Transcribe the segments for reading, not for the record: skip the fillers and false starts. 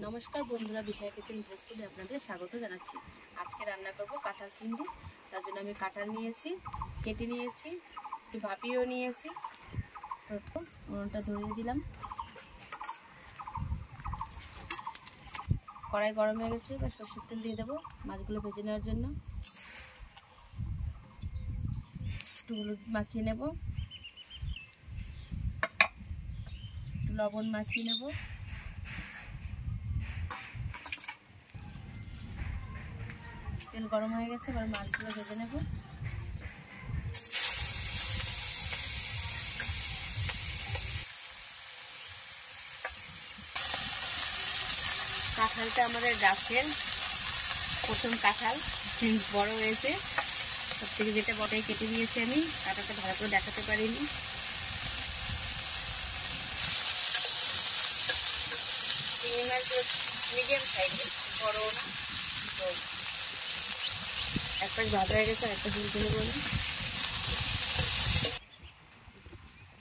নমস্কার বন্ধুরা, বিষয় কিচেন ভোজপুরে আপনাদের স্বাগত জানাচ্ছি। আজকে রান্না করব কাঁঠাল চিংড়ি। তার জন্য আমি কাঁঠাল নিয়েছি, কেটে নিয়েছি, একটু ভাপিয়েও নিয়েছি। তো উনুনটা ধরিয়ে দিলাম। কড়াই গরম হয়ে গেছে, এবার সরষের তেল দিয়ে দেবো মাছগুলো ভেজে নেওয়ার জন্য। একটু হলুদ মাখিয়ে নেব, একটু লবণ মাখিয়ে নেব। তেল গরম হয়ে গেছে, এবার মাছগুলো ভেজে নেব। কাঁঠালটা আমাদের গাছের প্রথম কাঁঠাল, বড় হয়েছে। সব থেকে যেটা বড়ই কেটে নিয়েছি আমি, কাঁঠালটা ভালো করে দেখাতে পারিনি। চিংড়ি মাছগুলো মিডিয়াম সাইজের, বড় না। তো এক পাশ ভাজা হয়ে গেছে, একটা ঝুল তুলে বলি।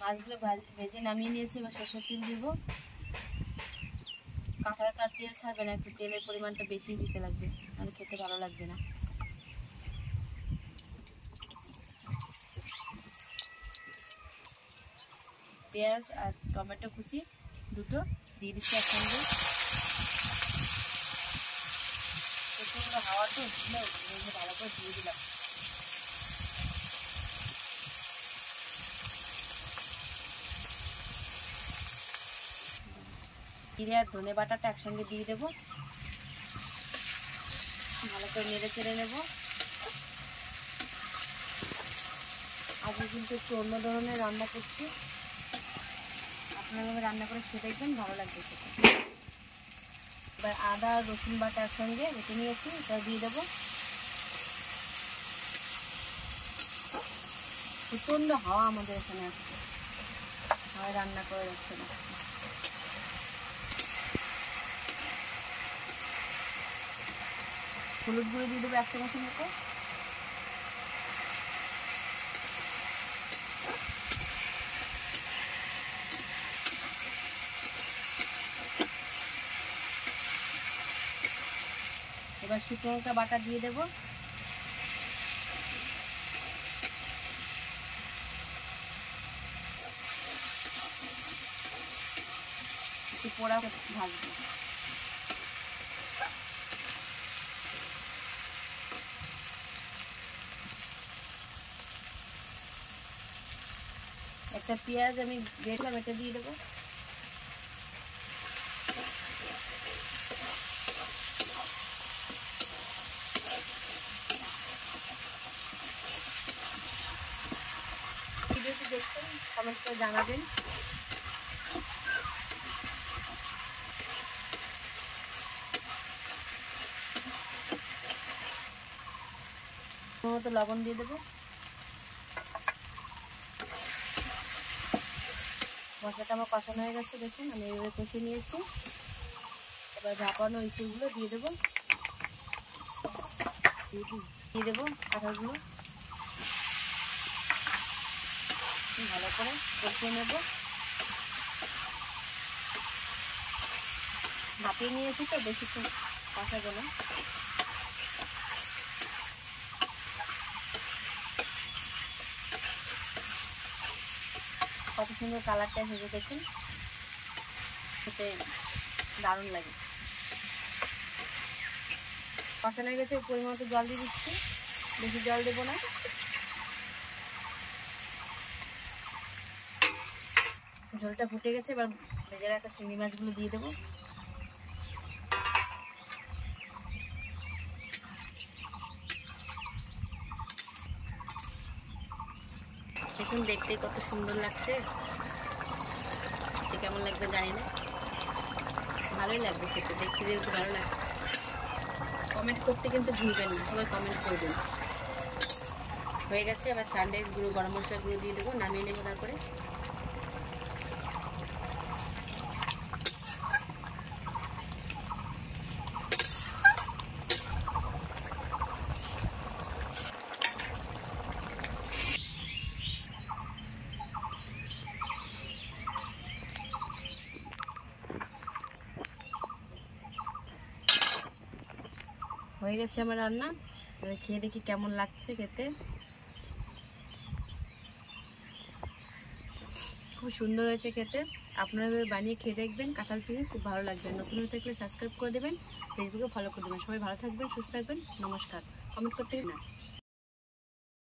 মাছগুলো ভেজে নামিয়ে নিয়েছি, এবার সরষের তেল দিব। কাঁঠালে তো আর তেল ছাড়বে না, একটু তেলের পরিমাণটা বেশি দিতে লাগবে, নাহলে খেতে ভালো লাগবে না। পেঁয়াজ আর টমেটো কুচি দুটো দিয়ে দিচ্ছি একসঙ্গে। প্রচণ্ড হাওয়া তো ছিল, ভালো করে দিয়ে দিলাম। জিরে আর ধনে বাটাটা একসঙ্গে দিয়ে দেবো, ভালো করে নেড়ে চেড়ে নেব। আজকে কিন্তু একটু অন্য ধরনের রান্না করছি, আপনারা রান্না করে খেয়ে দেখবেন, ভালো লাগবে খেতে। এবার আদা আর রসুন বাটা একসঙ্গে বেটে নিয়েছি, এটা দিয়ে দেবো। প্রচণ্ড হাওয়া আমাদের এখানে আসছে, হাওয়ায় রান্না করে যাচ্ছে না। হলুদ গুঁড়ো দিয়ে দেবো 1 চামচের মতো। এবার শুকনো লঙ্কা বাটা দিয়ে দেবো। একটু পোড়া ভাজবো। একটা পেঁয়াজ আমি বেটলাম, এটা দিয়ে দেবো। ভিডিওটি দেখছেন, কমেন্ট করে জানাবেন। মতো লবণ দিয়ে দেবো। মশলাটা আমার কষানো হয়ে গেছে, দেখুন আমি এভাবে কষিয়ে নিয়েছি। এবার ভাপানো ইঁচড়গুলো দিয়ে দেবো, দিয়ে দেবো কাঁঠালগুলো, ভালো করে কষিয়ে নেব। ভাপিয়ে নিয়েছি তো, বেশিক্ষণ কষাবো না। কত সুন্দর কালারটা এসেছে দেখুন, খেতে দারুণ লাগে। কষানো হয়ে গেছে, পরিমাণ মতো জল দিয়ে দিচ্ছি, বেশি জল দেবো না। ঝোলটা ফুটে গেছে, এবার ভেজে রাখা চিংড়ি মাছগুলো দিয়ে দেবো। দেখুন দেখতে কত সুন্দর লাগছে, কেমন লাগবে জানি না, ভালোই লাগবে খেতে, দেখতে যেহেতু ভালো লাগছে। কমেন্ট করতে কিন্তু ভুলবেন না, সবাই কমেন্ট করবেন। হয়ে গেছে, আবার সানরাইজ গুঁড়ো, গরম মশলা গুঁড়ো দিয়ে দেবো, নামিয়ে নেবো তারপরে। হয়ে গেছে আমার রান্না, খেয়ে দেখি কেমন লাগছে খেতে। খুব সুন্দর হয়েছে খেতে। আপনারা বানিয়ে খেয়ে দেখবেন, কাঁঠাল চিংড়ি খুব ভালো লাগবে। নতুন হয়ে থাকলে সাবস্ক্রাইব করে দেবেন, ফেসবুকে ফলো করে দেবেন। সবাই ভালো থাকবেন, সুস্থ থাকবেন, নমস্কার। কমেন্ট করতে না।